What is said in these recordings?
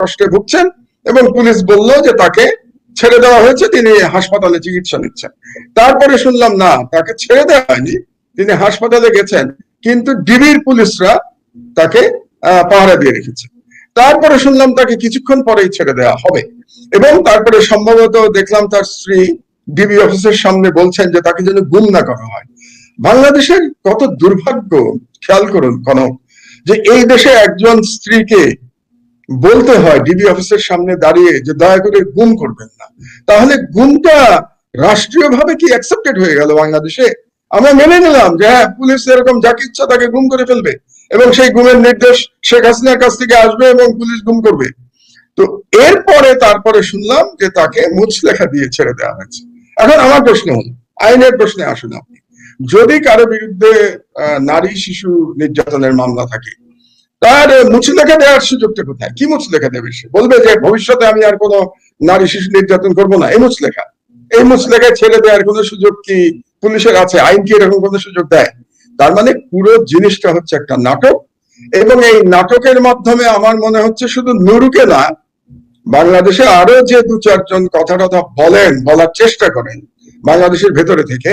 কষ্টে ভুগছেন এবং পুলিশ বলল যে তাকে ছেড়ে দেওয়া হয়েছে, তিনি হাসপাতালে চিকিৎসা নিচ্ছেন। তারপরে শুনলাম না, তাকে ছেড়ে দেওয়া হয়নি, তিনি হাসপাতালে গেছেন, কিন্তু ডিবির পুলিশরা তাকে পাহারা দিয়ে রেখেছে। তারপরে শুনলাম তাকে কিছুক্ষণ পরেই ছেড়ে দেওয়া হবে, এবং তারপরে সম্ভবত দেখলাম তার স্ত্রী ডিবি অফিসের সামনে বলছেন যে তাকে যেন গুম না করা হয়। বাংলাদেশের কত দুর্ভাগ্য, খেয়াল করুন কনক, যে এই দেশে একজন স্ত্রীকে বলতে হয় ডিবি অফিসের সামনে দাঁড়িয়ে যে দয়া করে গুম করবেন না। তাহলে গুমটা রাষ্ট্রীয়ভাবে কি অ্যাকসেপ্টেড হয়ে গেল বাংলাদেশে? আমরা মেনে নিলাম যে হ্যাঁ, পুলিশ এরকম যাকে ইচ্ছা তাকে গুম করে ফেলবে, এবং সেই গুমের নির্দেশ শেখ হাসিনার কাছ থেকে আসবে এবং পুলিশ গুম করবে। তো এরপরে তারপরে শুনলাম যে তাকে মুচলেখা দিয়ে ছেড়ে দেওয়া হয়েছে। এখন আমার প্রশ্ন হলো, আইনের প্রশ্নে আসুন আপনি, যদি কারো বিরুদ্ধে নারী শিশু নির্যাতনের মামলা থাকে, তার মুচলেখা দেওয়ার সুযোগটা কোথায়? কি মুচলেখা দেবে? সে বলবে যে ভবিষ্যতে আমি আর কোনো নারী শিশু নির্যাতন করবো না, এই মুচলেখা, এই মুচলেখা ছেড়ে দেওয়ার কোনো সুযোগ কি পুলিশের আছে? আইন কি এরকম কোনো সুযোগ দেয়? তার মানে পুরো জিনিসটা হচ্ছে একটা নাটক, এবং এই নাটকের মাধ্যমে আমার মনে হচ্ছে শুধু নুরুকে না, বাংলাদেশে আরো যে দু চারজন কথা বলেন, বলার চেষ্টা করেন বাংলাদেশের ভেতরে থেকে,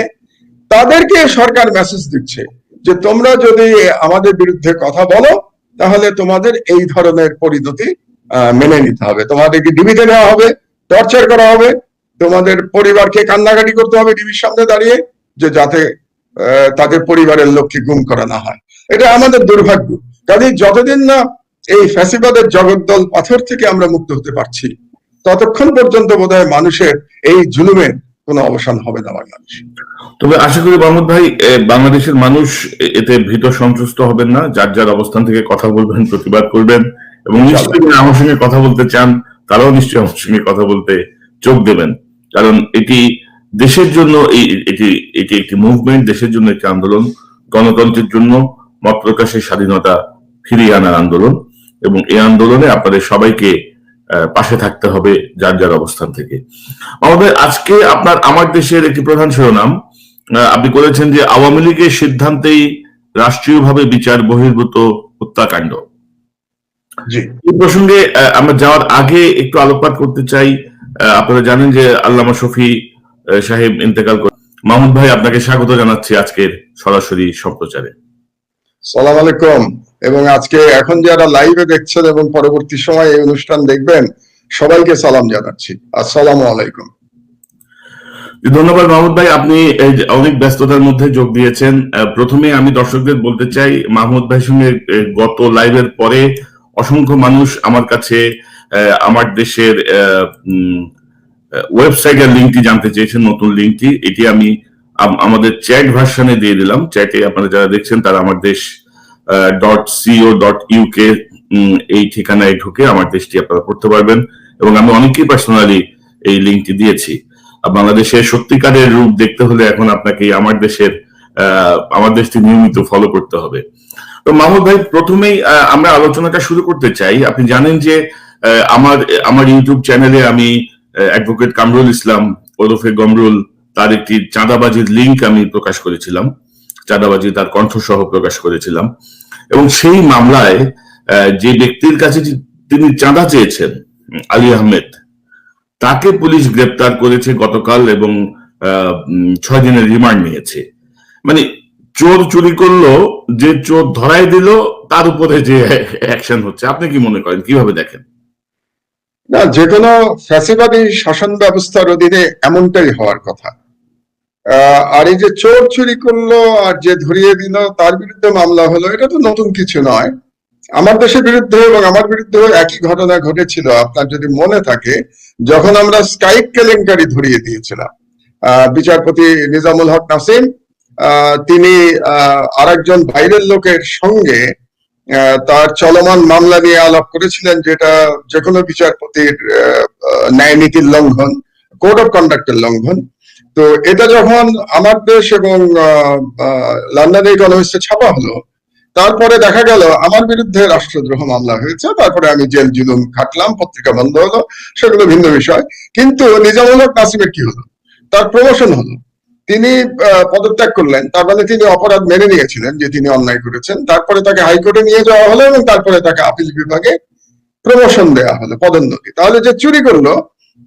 তাদেরকে সরকার মেসেজ দিচ্ছে যে তোমরা যদি আমাদের বিরুদ্ধে কথা বলো তাহলে তোমাদের এই ধরনের পরিণতি মেনে নিতে হবে, তোমাদেরকে ডিবিতে নেওয়া হবে, টর্চার করা হবে, তোমাদের পরিবারকে কান্নাকাটি করতে হবে ডিবির সামনে দাঁড়িয়ে, যে যাতে তাদের পরিবারের লোককে গুম করা না হয়। এটা আমাদের দুর্ভাগ্য। কাজে যতদিন না এই ফ্যাসিবাদের জগদ্দল পাথর থেকে আমরা মুক্ত হতে পারছি, ততক্ষণ পর্যন্ত বোধহয় মানুষের এই জুলুমের কোনো অবসান হবে না বাংলাদেশে। তবে আশা করি মোহাম্মদ ভাই, বাংলাদেশের মানুষ এতে ভীত সন্ত্রস্ত হবেন না, যার যার অবস্থান থেকে কথা বলবেন, প্রতিবাদ করবেন, এবং নিশ্চয়ই আমার সঙ্গে কথা বলতে চান তারাও নিশ্চয়ই আমার সঙ্গে কথা বলতে চোখ দেবেন, কারণ এটি দেশের জন্য, এটি একটি মুভমেন্ট, দেশের জন্য একটি আন্দোলন, গণতন্ত্রের জন্য মত প্রকাশের স্বাধীনতা ফিরিয়ে আনার আন্দোলন, এবং এই আন্দোলনে আপনাদের সবাইকে পাশে থাকতে হবে যার যার অবস্থান থেকে। আমাদের আজকে আপনার আমার দেশের একটি প্রধান শিরোনাম আপনি করেছেন যে আওয়ামী লীগের সিদ্ধান্তেই রাষ্ট্রীয়ভাবে বিচার বহির্ভূত হত্যাকাণ্ড। এই প্রসঙ্গে আমরা যাওয়ার আগে একটু আলোকপাত করতে চাই। আপনারা জানেন যে আল্লামা শফি সাহেব ইন্তেকাল করেন। মাহমুদ ভাই, আপনাকে স্বাগত জানাচ্ছি আজকের সরাসরি সম্প্রচারে। সালাম আলাইকুম। এবং আজকে এখন যারা লাইভে দেখছেন এবং পরবর্তী সময় এই অনুষ্ঠান দেখবেন, সবাইকে সালাম জানাচ্ছি, আসসালামু আলাইকুম। ধন্যবাদ মাহমুদ ভাই, আপনি অনেক ব্যস্ততার মধ্যে যোগ দিয়েছেন। প্রথমে আমি দর্শকদের বলতে চাই, মাহমুদ ভাইয়ের সঙ্গে গত লাইভের পরে অসংখ্য মানুষ আমার কাছে আমার দেশের ওয়েবসাইটের লিঙ্কটি জানতে চেয়েছেন, নতুন লিঙ্কটি। এটি আমি আমাদের চ্যাট ভার্সনে দিয়ে দিলাম। চ্যাটে আপনারা যারা দেখছেন তারা আমার দেশ .co.uk এই ঠিকানায় ঢুকে আমার দেশটি আপনারা পড়তে পারবেন, এবং আমি অনেকেই পার্সোনালি এই লিঙ্কটি দিয়েছি। বাংলাদেশের সত্যিকারের রূপ দেখতে হলে এখন আপনাকে আমার দেশটি নিয়মিত ফলো করতে হবে। তো মাহমুদ ভাই, প্রথমেই আমরা আলোচনাটা শুরু করতে চাই। আপনি জানেন যে আমার ইউটিউব চ্যানেলে আমি অ্যাডভোকেট কামরুল ইসলাম ওরফে গমরুল, তার একটি চাঁদাবাজির লিঙ্ক আমি প্রকাশ করেছিলাম, চাঁদাবাজি তার কণ্ঠসহ প্রকাশ করেছিলাম, এবং সেই মামলায় যে ব্যক্তির কাছে তিনি চাঁদা চেয়েছেন, আলী আহমেদ, তাকে পুলিশ গ্রেপ্তার করেছে গতকাল, এবং 6 দিনের রিমান্ড নিয়েছে। মানে চোর চুরি করলো, যে চোর ধরাই দিল তার উপরে যে অ্যাকশন হচ্ছে, আপনি কি মনে করেন, কিভাবে দেখেন? না, যে কোনো ফ্যাসিবাদী শাসন ব্যবস্থার অধীনে এমনটাই হওয়ার কথা। আর এই যে চোর চুরি করলো আর যে ধরিয়ে দিল তার বিরুদ্ধে মামলা হলো, এটা তো নতুন কিছু নয়। আমার দেশের বিরুদ্ধে এবং আমার বিরুদ্ধে একই ঘটনা ঘটেছিল, আপনার যদি মনে থাকে, যখন আমরা স্কাইপ কেলেঙ্কারি ধরিয়ে দিয়েছিলাম। বিচারপতি নিজামুল হক নাসিম তিনি আরেকজন বাইরের লোকের সঙ্গে তার চলমান মামলা নিয়ে আলাপ করেছিলেন, যেটা যে কোনো বিচারপতির ন্যায় নীতির লঙ্ঘন, কোড অফ কন্ডাক্টের লঙ্ঘন। তো এটা যখন আমার দেশ এবং লন্ডনের ইকোনমিস্টে ছাপা হলো, তারপরে দেখা গেল আমার বিরুদ্ধে রাষ্ট্রদ্রোহ মামলা হয়েছে। তারপরে আমি জেল জুলুম খাটলাম, পত্রিকা বন্ধ হলো, সেগুলো ভিন্ন বিষয়। কিন্তু নিজামুল হক নাসিমের কি হলো? তার প্রমোশন হলো, তিনি পদত্যাগ করলেন। তার মানে তিনি অপরাধ মেনে নিয়েছিলেন যে তিনি অন্যায় করেছেন। তারপরে তাকে হাইকোর্টে নিয়ে যাওয়া হলো এবং তারপরে তাকে আপিল বিভাগে প্রমোশন দেয়া হলো, পদোন্নতি। তাহলে যে চুরি করলো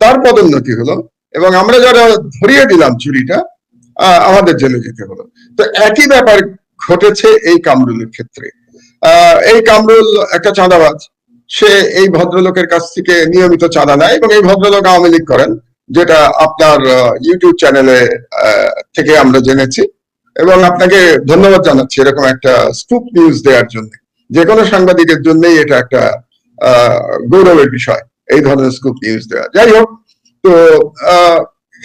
তার পদোন্নতি হলো, এবং আমরা যারা ধরিয়ে দিলাম চুরিটা আমাদের জেলে যেতে হলো। তো একই ব্যাপার ঘটেছে এই কামরুলের ক্ষেত্রে। এই কামরুল একটা চাঁদাবাজ, সে এই ভদ্রলোকের কাছ থেকে নিয়মিত চাঁদা নেয়, এবং এই ভদ্রলোক আওয়ামী লীগ করেন, যেটা আপনার ইউটিউব চ্যানেলে থেকে আমরা জেনেছি। এবং আপনাকে ধন্যবাদ জানাচ্ছি এরকম একটা স্কুপ নিউজ দেওয়ার জন্য। যে কোনো সাংবাদিকের জন্যই এটা একটা গৌরবের বিষয়, এই ধরনের স্কুপ নিউজ দেওয়া। যাই হোক, তো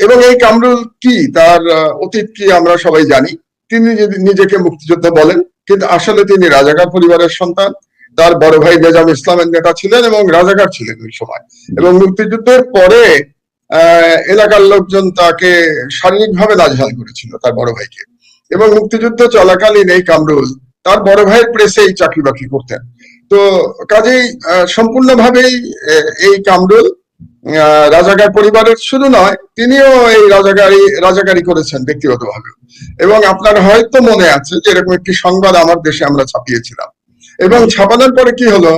এবং এই কামরুল কি, তার অতীত কি আমরা সবাই জানি। তিনি যদি নিজেকে মুক্তিযোদ্ধা বলেন, কিন্তু আসলে তিনি রাজাকার পরিবারের সন্তান। তার বড় ভাই নিজাম ইসলামের নেতা ছিলেন এবং রাজাকার ছিলেন ওই সময়। এবং মুক্তিযুদ্ধের পরে এলাকার লোকজন তাকে শারীরিকভাবে নাজেহাল করেছিল, তার বড় ভাইকে। এবং মুক্তিযুদ্ধ চলাকালীন এই কামরুল তার বড় ভাইয়ের প্রেসেই চাকরি বাকরি করতেন। তো কাজেই সম্পূর্ণভাবেই এই কামরুল রাজাকার পরিবারের শুধু নয়, তিনিও এই রাজাকারি করেছেন ব্যক্তিগতভাবে। এবং আপনার হয়তো মনে আছে যে এরকম একটি সংবাদ আমার দেশে আমরা ছাপিয়েছিলাম, এবং ছাপানোর পরে কি হলো,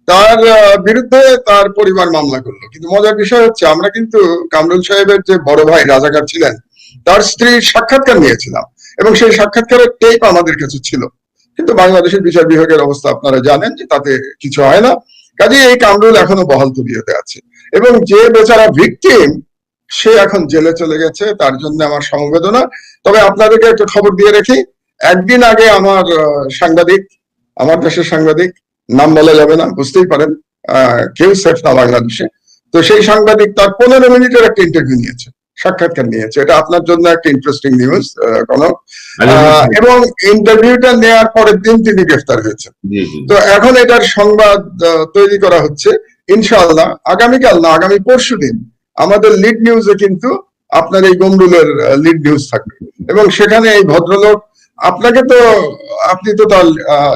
তার বিরুদ্ধে তার পরিবার মামলা করলো। কিন্তু মজার বিষয় হচ্ছে, আমরা কিন্তু কামরুল সাহেবের যে বড় ভাই রাজাকার ছিলেন, তার স্ত্রীর সাক্ষাৎকার নিয়েছিলাম, এবং সেই সাক্ষাৎকারের টেপ আমাদের কাছে ছিল। কিন্তু বাংলাদেশের বিচার বিভাগের অবস্থা আপনারা জানেন যে তাতে কিছু হয় না। কাজে এই কামরুল এখনো বহাল তবিয়তে আছে, এবং যে বেচারা ভিকটিম, সে এখন জেলে চলে গেছে। তার জন্য আমার সমবেদনা। তবে আপনাদেরকে একটা খবর দিয়ে রাখি, একদিন আগে আমার সাংবাদিক, আমার দেশের সাংবাদিক, নাম বলা যাবে না, বুঝতেই পারেন, কেউ সেফ না বাংলাদেশে। তো সেই সাংবাদিক তার 15 মিনিটের একটা ইন্টারভিউ নিয়েছে, সাক্ষাৎকার নিয়েছে। এটা আপনার জন্য একটা ইন্টারেস্টিং নিউজ কনক। এবং ইন্টারভিউটা নেওয়ার পরের দিন তিনি গ্রেফতার হয়েছেন। তো এখন এটার সংবাদ তৈরি করা হচ্ছে। ইনশাআল্লাহ আগামীকাল না, আগামী পরশু দিন আমাদের লিড নিউজে কিন্তু আপনার এই গমরুলের লিড নিউজ থাকবে। এবং সেখানে এই ভদ্রলোক, আপনাকে তো, আপনি তো তার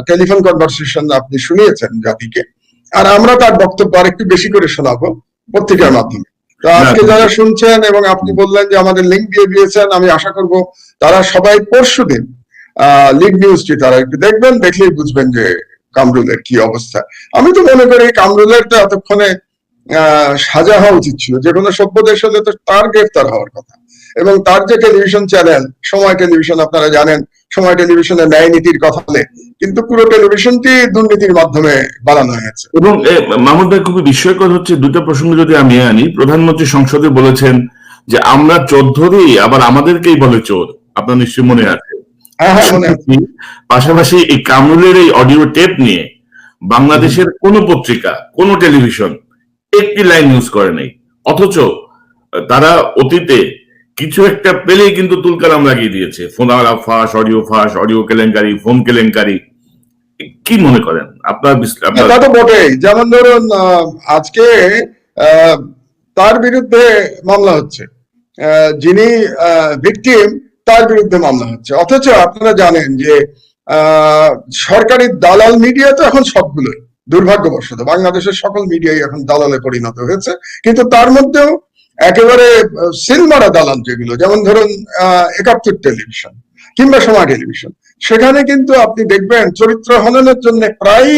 টেলিফোন কনভারসেশন আপনি শুনিয়েছেন জাতিকে, আর আমরা তার বক্তব্য আরেকটু বেশি করে শোনাবো পত্রিকার মাধ্যমে। তো আজকে যারা শুনছেন, এবং আপনি বললেন যে আমাদের লিঙ্ক দিয়ে দিয়েছেন, আমি আশা করব তারা সবাই পরশু দিন লিড নিউজটি তারা একটু দেখবেন, দেখলেই বুঝবেন যে কামরুলের কি অবস্থা। আমি তো মনে করি কামরুলের তো এতক্ষণে সাজা হওয়া উচিত ছিল। যে কোনো সভ্য দেশ হলে তো তার গ্রেফতার হওয়ার কথা। এবং তার যে টেলিভিশন চ্যানেল সময় টেলিভিশন, আপনারা জানেন সময় টেলিভিশনের ন্যায় নীতির কথা বলে, কিন্তু পুরো টেলিভিশনটি দুর্নীতির মাধ্যমে বানানো হয়েছে। এবং মাহমুদ ভাই, খুবই বিস্ময়কর হচ্ছে, দুটো প্রসঙ্গ যদি আমি আনি। প্রধানমন্ত্রী সংসদে বলেছেন যে আমরা চোর ধরি, আবার আমাদেরকেই বলে চোর। আপনার নিশ্চয়ই মনে আছে। পাশাপাশি এই কামরুলের এই অডিও টেপ নিয়ে বাংলাদেশের কোন পত্রিকা, কোন টেলিভিশন একটি লাইন নিউজ করে নাই। অথচ তারা অতীতে কিছু একটা পেলেই কিন্তু তুলকালাম লাগিয়ে দিয়েছে। ফোন ফাঁস, অডিও কেলেঙ্কারি, ফোন কেলেঙ্কারি। কি মনে করেন আপনার? তা তো বটেই। যেমন ধরুন, আজকে তার বিরুদ্ধে মামলা হচ্ছে, যিনি ভিকটিম তার বিরুদ্ধে মামলা হচ্ছে। অথচ আপনারা জানেন যে সরকারি দালাল মিডিয়া তো এখন সবগুলোই, দুর্ভাগ্যবশত বাংলাদেশের সকল মিডিয়াই এখন দালালে পরিণত হয়েছে। কিন্তু তার মধ্যেও একেবারে সিলমারা দালাল যেগুলো, যেমন ধরুন 71 টেলিভিশন কিংবা সময় টেলিভিশন, সেখানে কিন্তু আপনি দেখবেন চরিত্র হননের জন্য প্রায়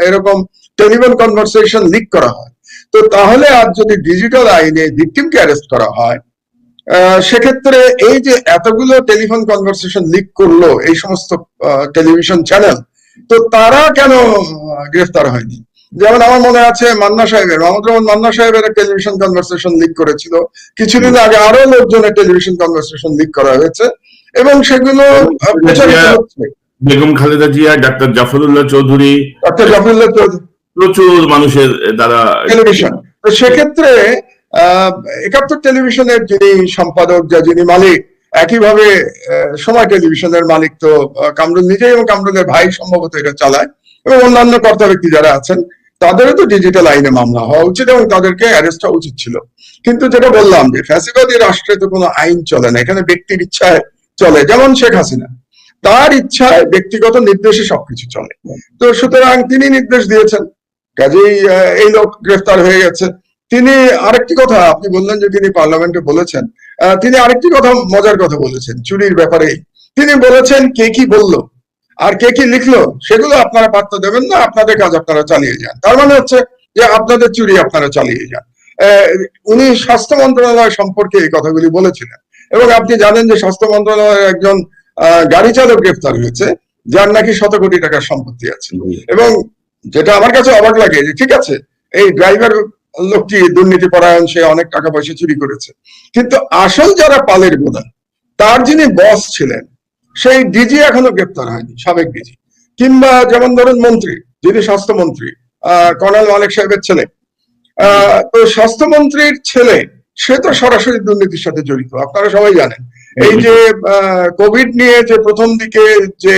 এরকম টেলিফোন কনভারসেশন লিক করা হয়। তো তাহলে আর যদি ডিজিটাল আইনে ভিকটিমকে অ্যারেস্ট করা হয়, সেক্ষেত্রে এই যে এতগুলো টেলিফোন কনভারসেশন লিক করলো এই সমস্ত টেলিভিশন চ্যানেল, তো তারা কেন গ্রেফতার হয়নি? যেমন আমার মনে আছে মাহমুদ রহমান মান্না সাহেবের টেলিভিশন কনভারসেশন লিক করেছিল। কিছুদিন আগে আরো লোকজনের টেলিভিশন কনভারসেশন লিক করা হয়েছে, এবং সেগুলো বেগম খালেদা জিয়া, ডাক্তার জাফরুল্লাহ চৌধুরী, প্রচুর মানুষের দ্বারা টেলিভিশন। তো সেক্ষেত্রে 71 টেলিভিশনের যিনি সম্পাদক, যিনি মালিক, একইভাবে সময় টেলিভিশনের মালিক তো কামরুল নিজেই, এবং কামরুলের ভাই সম্ভবত এটা চালায়, এবং অন্যান্য কর্তা ব্যক্তি যারা আছেন, তাদেরও তো ডিজিটাল আইনে মামলা হওয়া উচিত, এবং তাদেরকে অ্যারেস্ট হওয়া উচিত ছিল। কিন্তু যেটা বললাম যে ফ্যাসিবাদী রাষ্ট্রে তো কোনো আইন চলে না, এখানে ব্যক্তির ইচ্ছায় চলে। যেমন শেখ হাসিনা, তার ইচ্ছায় ব্যক্তিগত নির্দেশে সবকিছু চলে। তো সুতরাং তিনি নির্দেশ দিয়েছেন, কাজেই এই লোক গ্রেফতার হয়ে গেছে। তিনি আরেকটি কথা, আপনি বললেন যে তিনি পার্লামেন্টে বলেছেন, তিনি আরেকটি কথা, মজার কথা বলেছেন চুরির ব্যাপারে। তিনি বলেছেন কে কি বলল, আর কে কি লিখলো সেগুলো আপনারা পাত্তা দেবেন না, আপনাদের কাজ আপনারা চালিয়ে যান। তার মানে হচ্ছে যে আপনাদের চুরি আপনারা চালিয়ে যান। উনি স্বাস্থ্য মন্ত্রণালয় সম্পর্কে এই কথাগুলি বলেছিলেন, এবং আপনি জানেন যে স্বাস্থ্য মন্ত্রণালয়ের একজন গাড়ি চালক গ্রেফতার হয়েছে, যার নাকি শত কোটি টাকার সম্পত্তি আছে। এবং যেটা আমার কাছে অবাক লাগে যে ঠিক আছে, এই ড্রাইভার লোকটি দুর্নীতি পরায়ণ, সে অনেক টাকা পয়সা চুরি করেছে, কিন্তু আসল যারা পালের গোদা, তার যিনি বস ছিলেন সেই ডিজি এখনো গ্রেপ্তার হয়নি, সাবেক ডিজি। কিংবা যেমন ধরুন মন্ত্রী, যিনি স্বাস্থ্যমন্ত্রী, কর্নেল মালিক সাহেবের ছেলে, তো স্বাস্থ্যমন্ত্রীর ছেলে সে তো সরাসরি দুর্নীতির সাথে জড়িত, আপনারা সবাই জানেন। এই যে কোভিড নিয়ে যে প্রথম দিকে যে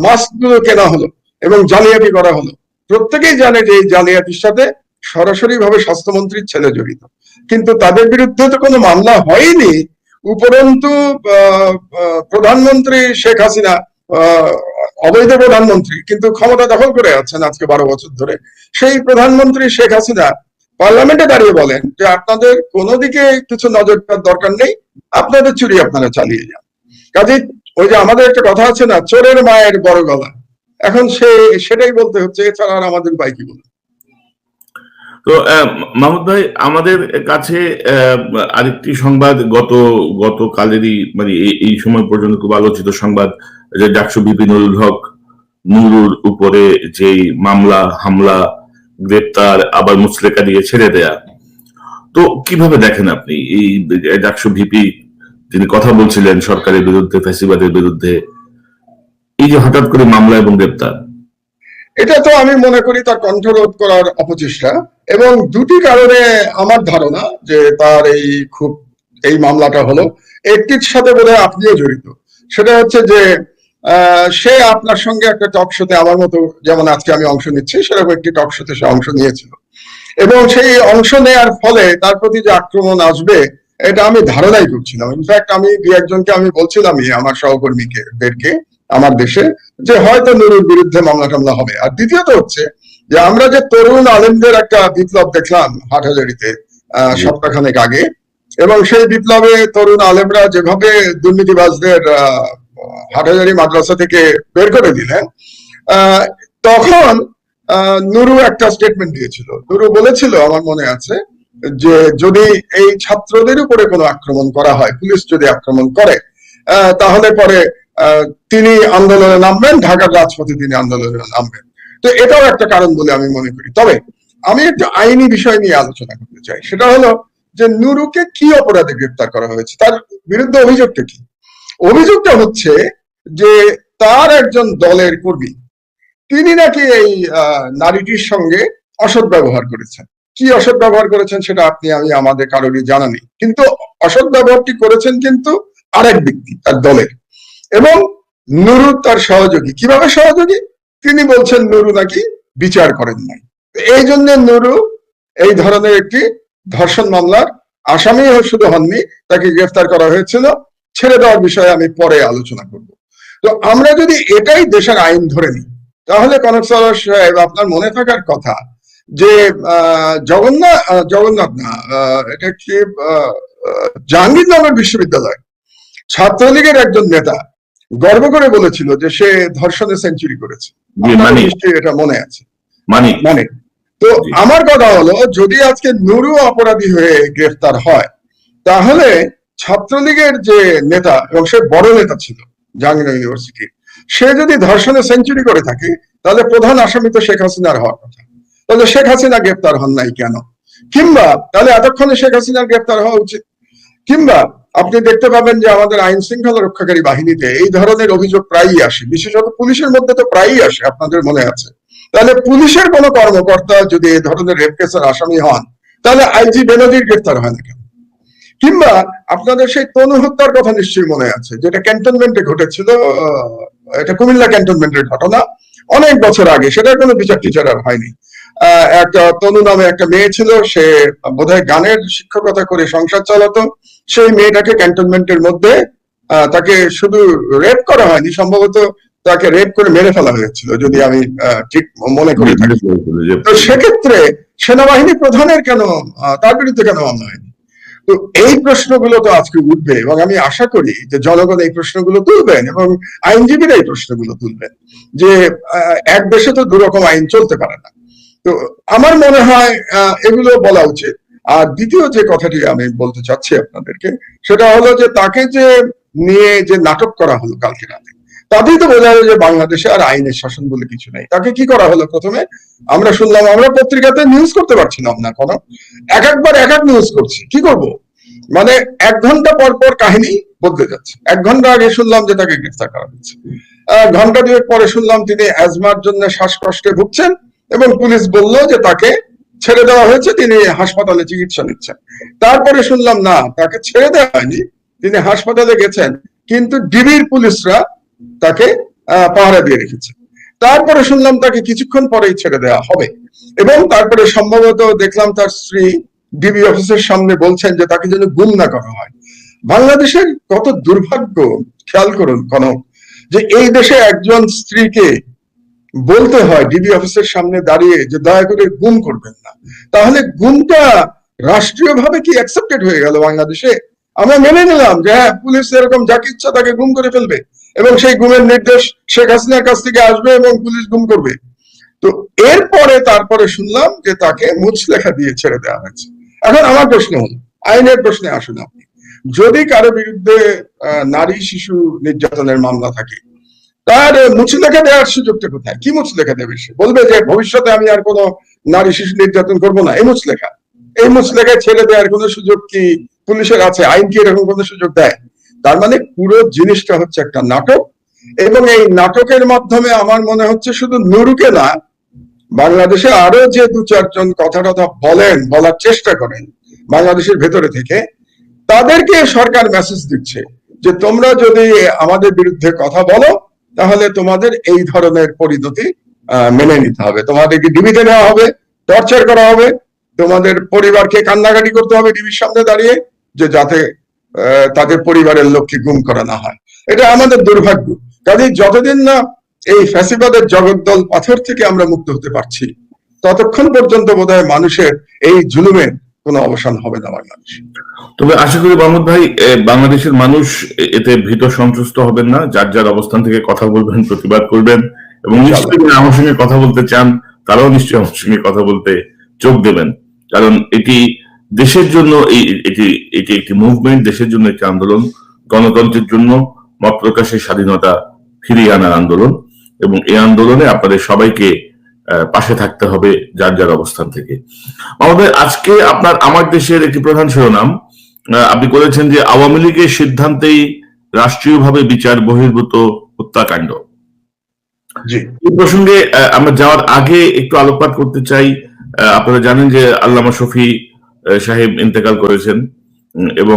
মাস্ক গুলো কেনা হলো এবং জালিয়াতি করা হলো, প্রত্যেকেই জানে যে এই জালিয়াতির সাথে সরাসরি ভাবে স্বাস্থ্যমন্ত্রীর ছেলে জড়িত, কিন্তু তাদের বিরুদ্ধে তো কোনো মামলা হয়নি। উপরন্তু প্রধানমন্ত্রী শেখ হাসিনা, অবৈধ প্রধানমন্ত্রী কিন্তু ক্ষমতা দখল করে আছেন আজকে 12 বছর ধরে, সেই প্রধানমন্ত্রী শেখ হাসিনা পার্লামেন্টে দাঁড়িয়ে বলেন যে আপনাদের কোনো দিকে কিছু নজর দেওয়ার দরকার নেই, আপনাদের চুরি আপনারা চালিয়ে যান। কাজে ওই যে আমাদের একটা কথা আছে না, চোরের মায়ের বড় গলা, এখন সেটাই বলতে হচ্ছে, এছাড়া আর আমাদের উপায় কি বলবো। তো মাহমুদ ভাই, আমাদের কাছে আরেকটি সংবাদ গতকালেরই, মানে এই সময় পর্যন্ত খুব আলোচিত সংবাদ, যে ডাকসু ভিপি নুরুল হক নুরুর উপরে যে মামলা, হামলা, গ্রেপ্তার, আবার মুচলেকা দিয়ে ছেড়ে দেয়া, তো কিভাবে দেখেন আপনি এই ডাকসু ভিপি, তিনি কথা বলছিলেন সরকারের বিরুদ্ধে, ফ্যাসিবাদের বিরুদ্ধে, এই যে হঠাৎ করে মামলা এবং গ্রেপ্তার? এটা তো আমি মনে করি তার কণ্ঠরোধ করার অপচেষ্টা, এবং দুটি কারণে আমার ধারণা যে তার এই মামলাটা হলো। একটির সাথে বোধহয় আপনিও জড়িত, সেটা হচ্ছে যে সে আপনার সঙ্গে একটা টক শোতে, আমার মতো যেমন আজকে আমি অংশ নিচ্ছি, সেরকম একটি টক শোতে সে অংশ নিয়েছিল, এবং সেই অংশ নেওয়ার ফলে তার প্রতি যে আক্রমণ আসবে এটা আমি ধারণাই করছিলাম। ইনফ্যাক্ট আমি দু একজনকে আমি বলছিলামই, আমার সহকর্মীদেরকে আমার দেশে, যে হয়তো নুরুর বিরুদ্ধে মামলা টামলা হবে। আর দ্বিতীয়ত হচ্ছে যে আমরা যে তরুণ আলেমদের একটা বিপ্লব দেখলাম হাটহাজারীতে সপ্তাহখানেক আগে, এবং সেই বিপ্লবে তরুণ আলেমরা যেভাবে দুর্নীতিবাজদের হাটহাজারী মাদ্রাসা থেকে বের করে দিলেন, তখন নুরু একটা স্টেটমেন্ট দিয়েছিল। নুরু বলেছিল, আমার মনে আছে, যে যদি এই ছাত্রদের উপরে কোনো আক্রমণ করা হয়, পুলিশ যদি আক্রমণ করে, তাহলে পরে তিনি আন্দোলনে নামবেন, ঢাকার রাজপথে তিনি আন্দোলনে নামবেন। তো এটাও একটা কারণ বলে আমি মনে করি। তবে আমি একটা আইনি বিষয় নিয়ে আলোচনা করতে চাই, সেটা হলো যে নুরুকে কি অপরাধে গ্রেপ্তার করা হয়েছে, তার বিরুদ্ধে অভিযোগটা কি? অভিযোগটা হচ্ছে যে তার একজন দলের কর্মী, তিনি নাকি এই নারীটির সঙ্গে অসৎ ব্যবহার করেছেন। কি অসৎ ব্যবহার করেছেন সেটা আমি আমাদের কারোরই জানা নেই, কিন্তু অসৎ ব্যবহারটি করেছেন কিন্তু আরেক ব্যক্তি তার দলের, এবং নুরু তার সহযোগী। কিভাবে সহযোগী? তিনি বলছেন নুরু নাকি বিচার করেন নাই, এই জন্য নুরু এই ধরনের একটি ধর্ষণ মামলার আসামি শুধু হননি, তাকে গ্রেফতার করা হয়েছিল। ছেড়ে দেওয়ার বিষয়ে আমি পরে আলোচনা করব। তো আমরা যদি এটাই দেশের আইন ধরে নিই, তাহলে কনক সাহেব, আপনার মনে থাকার কথা যে জগন্নাথ না, এটা কি জাহাঙ্গীরনগর বিশ্ববিদ্যালয় ছাত্রলীগের একজন নেতা গর্ব করে বলেছিল যে সে ধর্ষণে সেঞ্চুরি করেছে। এটা মনে আছে, মানে। তো আমার কথা হলো, যদি আজকে নুরু অপরাধী হয়ে গ্রেফতার হয়, তাহলে ছাত্রলীগের যে নেতা, এবং সে বড় নেতা ছিল জাহাঙ্গীরনগর ইউনিভার্সিটির, সে যদি ধর্ষণে সেঞ্চুরি করে থাকে, তাহলে প্রধান আসামি তো শেখ হাসিনার হওয়ার কথা। তাহলে শেখ হাসিনা গ্রেপ্তার হন নাই কেন? কিংবা তাহলে এতক্ষণে শেখ হাসিনার গ্রেপ্তার হওয়া উচিত। কিংবা আপনি দেখতে পাবেন যে আমাদের আইন শৃঙ্খলা রক্ষাকারী বাহিনীতে এই ধরনের অভিযোগ প্রায়ই আসে, বিশেষত পুলিশের মধ্যে তো প্রায়ই আসে, আপনাদের মনে আছে। তাহলে পুলিশের কোনো কর্মকর্তা যদি এই ধরনের রেপ কেসের আসামি হন, তাহলে আইজি বেনজির গ্রেফতার হয় না কেন? কিংবা আপনাদের সেই তনু হত্যার কথা নিশ্চয়ই মনে আছে, যেটা ক্যান্টনমেন্টে ঘটেছিল, এটা কুমিল্লা ক্যান্টনমেন্টের ঘটনা, অনেক বছর আগে। সেটার কোনো বিচার টিচার আর হয়নি। একটা তনু নামে একটা মেয়ে ছিল, সে বোধহয় গানের শিক্ষকতা করে সংসার চালাতো। সেই মেয়েটাকে ক্যান্টনমেন্টের মধ্যে তাকে শুধু রেপ করা হয়নি, সম্ভবত তাকে রেপ করে মেরে ফেলা হয়েছিল, যদি আমি ঠিক মনে করি থাকি। তো সেক্ষেত্রে সেনাবাহিনী প্রধানের কেন, তার বিরুদ্ধে কেন মামলা হয়নি? তো এই প্রশ্নগুলো তো আজকে উঠবে এবং আমি আশা করি যে জনগণ এই প্রশ্নগুলো তুলবেন এবং আইনজীবীরা এই প্রশ্নগুলো তুলবেন যে এক দেশে তো দুরকম আইন চলতে পারে না। তো আমার মনে হয় এগুলো বলা উচিত। আর দ্বিতীয় যে কথাটি আমি বলতে চাচ্ছি আপনাদেরকে, সেটা হলো যে তাকে যে নিয়ে যে নাটক করা হলো কালকে রাতে, তাতেই তো বোঝা যায় যে বাংলাদেশে আর আইনের শাসন বলে কিছু নেই। তাকে কি করা হলো? প্রথমে আমরা শুনলাম, আমরা পত্রিকাতে নিউজ করতে পারছিলাম না, কোনো একবার এক এক নিউজ করছি, কি করব? মানে 1 ঘন্টা পর পর কাহিনী বদলে যাচ্ছে। 1 ঘন্টা আগে শুনলাম যে তাকে গ্রেফতার করা হয়েছে, ঘন্টা দুয়েক পরে শুনলাম তিনি অ্যাজমার জন্য শ্বাসকষ্টে ভুগছেন এবং পুলিশ বলল যে তাকে ছেড়ে দেওয়া হয়েছে, তিনি হাসপাতালে চিকিৎসা নিচ্ছেন। তারপরে শুনলাম না, তাকে ছেড়ে দেওয়া হয়নি, তিনি হাসপাতালে গেছেন, কিন্তু ডিবির পুলিশরা তাকে পাহারা দিয়ে রেখেছে। তারপরে শুনলাম তাকে কিছুক্ষণ পরেই ছেড়ে দেওয়া হবে এবং তারপরে সম্ভবত দেখলাম তার স্ত্রী ডিবি অফিসের সামনে বলছেন যে তাকে যেন গুম না করা হয়। বাংলাদেশের কত দুর্ভাগ্য! খেয়াল করুন কনক, যে এই দেশে একজন স্ত্রীকে বলতে হয় ডিবি অফিসের সামনে দাঁড়িয়ে যে দয়া করে গুম করবেন না। তাহলে গুমটা রাষ্ট্রীয়ভাবে কি অ্যাকসেপ্টেড হয়ে গেল বাংলাদেশে? আমরা মেনে নিলাম যে হ্যাঁ, পুলিশ এরকম যাকে ইচ্ছা তাকে গুম করে ফেলবে এবং সেই গুমের নির্দেশ শেখ হাসিনার কাছ থেকে আসবে এবং পুলিশ গুম করবে। তো এরপরে তারপরে শুনলাম যে তাকে মুচলেখা দিয়ে ছেড়ে দেওয়া হয়েছে। এখন আমার প্রশ্ন হল, আইনের প্রশ্নে আসুন আপনি, যদি কারো বিরুদ্ধে নারী শিশু নির্যাতনের মামলা থাকে, তার মুচলেখা দেওয়ার সুযোগটা কোথায়? কি মুচলেখা দেবে? সে বলবে যে ভবিষ্যতে আমি আর কোনো নারী শিশু নির্যাতন করবো না, এই মুচলেখায় ছেড়ে দেওয়ার কোনো সুযোগ কি পুলিশের আছে? আইন কি এরকম কোনো সুযোগ দেয়? তার মানে পুরো জিনিসটা হচ্ছে একটা নাটক এবং এই নাটকের মাধ্যমে আমার মনে হচ্ছে শুধু নুরুকে না, বাংলাদেশে আরো যে 2-4 জন কথা বলার চেষ্টা করেন বাংলাদেশের ভেতরে থেকে, তাদেরকে সরকার মেসেজ দিচ্ছে যে তোমরা যদি আমাদের বিরুদ্ধে কথা বলো তাহলে তোমাদের এই ধরনের পরিণতি মেনে নিতে হবে, তোমাদেরকে ডিবিতে নেওয়া হবে, টর্চার করা হবে, তোমাদের পরিবারকে কান্নাকাটি করতে হবে ডিবির সামনে দাঁড়িয়ে, যে যাতে তাদের পরিবারের লোককে গুম করা না হয়। এটা আমাদের দুর্ভাগ্য। কাজেই যতদিন না এই ফ্যাসিবাদের জগদ্দল পাথর থেকে আমরা মুক্ত হতে পারছি, ততক্ষণ পর্যন্ত বোধহয় মানুষের এই জুলুমের কোনো অবসান হবে না বাংলাদেশে। তবে আশা করি মাহমুদ ভাই, বাংলাদেশের মানুষ এতে ভীত সন্ত্রস্ত হবেন না, যার যার অবস্থান থেকে কথা বলবেন, প্রতিবাদ করবেন এবং নিশ্চয়ই আমার সঙ্গে কথা বলতে চান তারাও নিশ্চয়ই আমার সঙ্গে কথা বলতে চোখ দেবেন, কারণ এটি দেশের জন্য এটি একটি মুভমেন্ট, দেশের জন্য একটি আন্দোলন, গণতন্ত্রের জন্য মত প্রকাশের স্বাধীনতা ফিরিয়ে আনার আন্দোলন, এবং এই আন্দোলনে আপনাদের সবাইকে পাশে থাকতে হবে যার যার অবস্থান থেকে। আমাদের আজকে আমার দেশের একটি প্রধান শিরোনাম আপনি করেছেন যে আওয়ামী লীগের সিদ্ধান্তেই রাষ্ট্রীয়ভাবে বিচার বহির্ভূত হত্যাকাণ্ড। এই প্রসঙ্গে আমরা যাওয়ার আগে একটু আলোকপাত করতে চাই। আপনারা জানেন যে আল্লামা শফি সাহেব ইন্তেকাল করেছেন এবং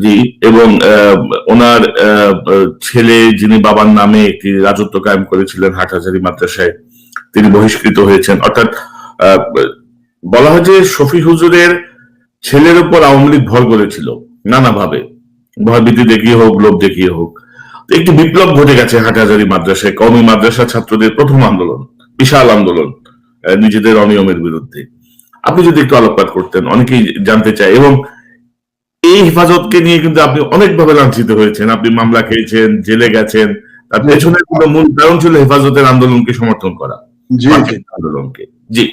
জি, এবং ওনার ছেলে যিনি বাবার নামে একটি রাজত্ব কায়েম করেছিলেন হাটহাজারী মাদ্রাসায়, তিনি বহিষ্কৃত হয়েছেন। অর্থাৎ বলা হয় যে শফি হুজুরের ছেলের উপর আওয়ামী লীগ ভর করেছিল নানাভাবে, ভয়ভীতি দেখিয়ে হোক, লোভ দেখিয়ে হোক। একটি বিপ্লব ঘটে গেছে হাটহাজারী মাদ্রাসায়, কওমি মাদ্রাসা ছাত্রদের প্রথম আন্দোলন, বিশাল আন্দোলন নিজেদের অনিয়মের বিরুদ্ধে। আপনি যদি একটু আলোকপাত করতেন, অনেকেই জানতে চায়। এবং এই হেফাজতকে নিয়ে কিন্তু আপনি অনেকভাবে লাঞ্ছিত হয়েছেন, আপনি মামলা খেয়েছেন, জেলে গেছেন, তার পেছনে কিন্তু মূল কারণ ছিল হেফাজতের আন্দোলনকে সমর্থন করা, আন্দোলনকে। জি,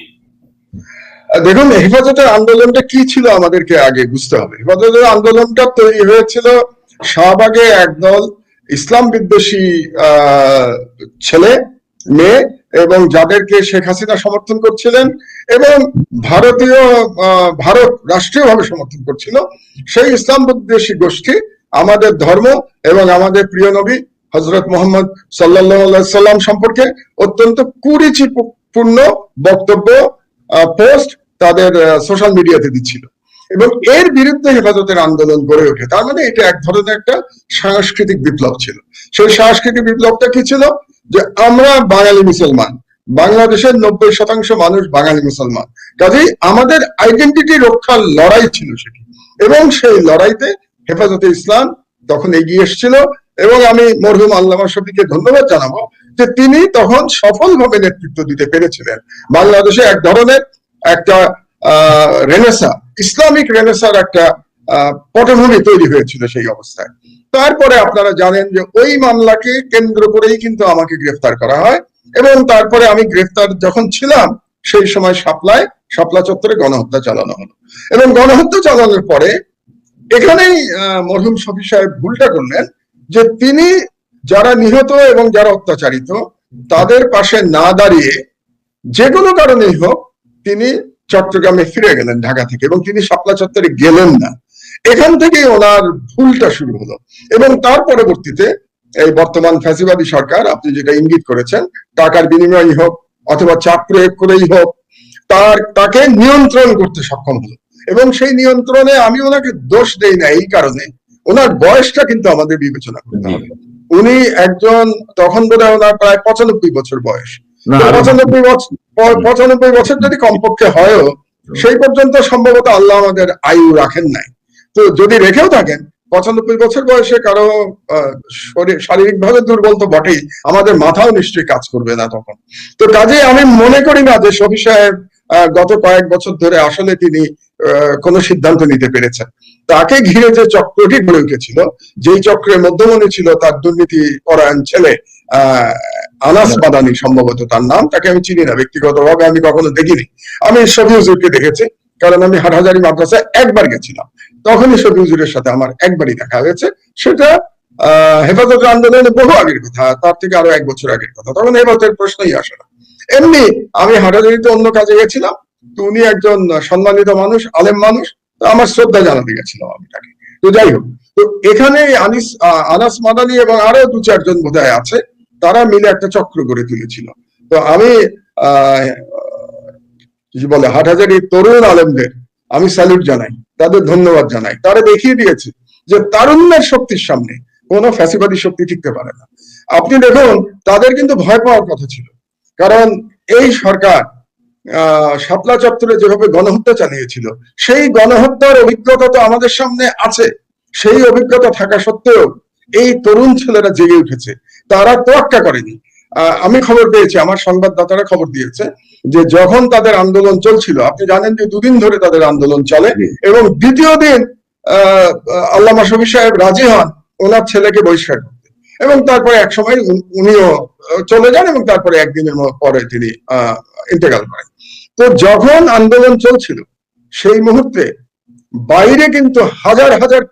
দেখুন, হেফাজতের আন্দোলনটা কি ছিল আমাদেরকে আগে বুঝতে হবে। হেফাজতের আন্দোলনটা তৈরি হয়েছিল শাহবাগে একদল ইসলাম বিদ্বেষী ছেলে মেয়ে এবং যাদেরকে শেখ হাসিনা সমর্থন করছিলেন এবং ভারত রাষ্ট্রীয়ভাবে সমর্থন করছিল। সেই ইসলাম বিদ্বেষী গোষ্ঠী আমাদের ধর্ম এবং আমাদের প্রিয় নবী হযরত মুহাম্মদ সাল্লাল্লাহু আলাইহি সাল্লাম সম্পর্কে অত্যন্ত কুরুচিপূর্ণ বক্তব্য, পোস্ট তাদের সোশ্যাল মিডিয়াতে দিচ্ছিল এবং এর বিরুদ্ধে হেফাজতের আন্দোলন গড়ে ওঠে। তার মানে এটা এক ধরনের একটা সাংস্কৃতিক বিপ্লব ছিল। সেই সাংস্কৃতিক বিপ্লবটা কি ছিল? যে আমরা বাঙালি মুসলমান, বাংলাদেশের 90% মানুষ বাঙালি মুসলমান, কাজেই আমাদের আইডেন্টিটি রক্ষার লড়াই ছিল সেটি। এবং সেই লড়াইতে হেফাজতে ইসলাম তখন এগিয়ে এসেছিল এবং আমি মরহুম আল্লামা শফিকে ধন্যবাদ জানাবো যে তিনি তখন সফলভাবে নেতৃত্ব দিতে পেরেছিলেন। বাংলাদেশে এক ধরনের একটা রেনেসা, ইসলামিক রেনেসার একটা পটভূমি তৈরি হয়েছিল সেই অবস্থায়। তারপরে আপনারা জানেন যে ওই মামলাকে কেন্দ্র করেই কিন্তু আমাকে গ্রেফতার করা হয়, এবং তারপরে আমি গ্রেফতার যখন ছিলাম সেই সময় শাপলা চত্বরে গণহত্যা চালানো হলো। এবং গণহত্যা চালানোর পরে এখানেই মরহুম শফি সাহেব ভুলটা করলেন যে তিনি যারা নিহত এবং যারা অত্যাচারিত তাদের পাশে না দাঁড়িয়ে যে কোনো কারণেই হোক তিনি চট্টগ্রামে ফিরে গেলেন ঢাকা থেকে, এবং তিনি শাপলা চত্বরে গেলেন না। এখান থেকেই ওনার ভুলটা শুরু হলো। এবং তার পরবর্তীতে এই বর্তমান ফ্যাসিবাদী সরকার, আপনি যেটা ইঙ্গিত করেছেন, টাকার বিনিময়ই হোক অথবা চাপ প্রয়োগ করেই হোক, তাকে নিয়ন্ত্রণ করতে সক্ষম হলো। এবং সেই নিয়ন্ত্রণে আমি ওনাকে দোষ দেই না এই কারণে, ওনার বয়সটা কিন্তু আমাদের বিবেচনা করতে হবে। উনি একজন, তখন বোধহয় ওনার প্রায় 95 বছর বয়স। 95 বছর যদি কমপক্ষে হয়ও, সেই পর্যন্ত সম্ভবত আল্লাহ আমাদের আয়ু রাখেন নাই। তো যদি রেখেও থাকেন, 95 বছর বয়সে কারো শারীরিক ভাবে দুর্বল তো বটেই, আমাদের মাথাও নিশ্চয়ই কাজ করবে না তখন। তো কাজে আমি মনে করি না যে শফি সাহেব গত কয়েক বছর ধরে আসলে তিনি কোনো সিদ্ধান্ত নিতে পেরেছেন। তাকে ঘিরে যে চক্রটি গড়ে উঠেছিল, যেই চক্রের মধ্যমণি ছিল তার দুর্নীতি পরায়ণ ছেলে আনাস মাদানি, সম্ভবত তার নাম, তাকে আমি চিনি না ব্যক্তিগতভাবে, আমি কখনো দেখিনি। আমি শফি হুজুরকে দেখেছি, কারণ আমি হাটহাজারী মাদ্রাসায় একবার গেছিলাম, তখনই শফি হুজুরের সাথে আমার একবারই দেখা হয়েছে। সেটা হেফাজত আন্দোলনে বহু আগের কথা, তার থেকে আরো 1 বছর আগের কথা, তখন হেফাজতের প্রশ্নই আসে না। এমনি আমি হাটহাজারীতে অন্য কাজে গেছিলাম, তো উনি একজন সম্মানিত মানুষ, আলেম মানুষ, তো আমার শ্রদ্ধা জানাতে গেছিলাম আমি তাকে। তো যাই হোক, তো এখানে আনাস মাদানি এবং আরো 2-4 জন বোধহয় আছে, তারা মিলে একটা চক্র গড়ে তুলেছিল। তো আমি কি বলে হাটহাজারী তরুণ আলেমদের আমি স্যালুট জানাই, তাদের ধন্যবাদ জানাই। তারা দেখিয়ে দিয়েছে যে তারুণ্যের শক্তির সামনে কোনো ফ্যাসিবাদী শক্তি টিকতে পারে না। আপনি দেখুন, তাদের কিন্তু ভয় পাওয়ার কথা ছিল, কারণ এই সরকার শাপলা চত্বরে যেভাবে গণহত্যা চালিয়েছিল, সেই গণহত্যার অভিজ্ঞতা তো আমাদের সামনে আছে। সেই অভিজ্ঞতা থাকা সত্ত্বেও এই তরুণ ছেলেরা জেগে উঠেছে, তারা তোয়াক্কা করেনি। আমি খবর পেয়েছি, আমার সংবাদদাতারা খবর দিয়েছে যে যখন তাদের আন্দোলন চলছিল, আপনি জানেন যে 2 দিন ধরে তাদের আন্দোলন চলে, এবং দ্বিতীয় দিন আল্লামা শফি সাহেব রাজি হন ওনার ছেলেকে বহিষ্কার করতে, এবং তারপরে এক সময় উনিও চলে যান, এবং তারপরে 1 দিনের পরে তিনি ইন্তেকাল করেন। তো যখন আন্দোলন চলছিল সেই মুহূর্তে বাইরে কিন্তু হাজার হাজার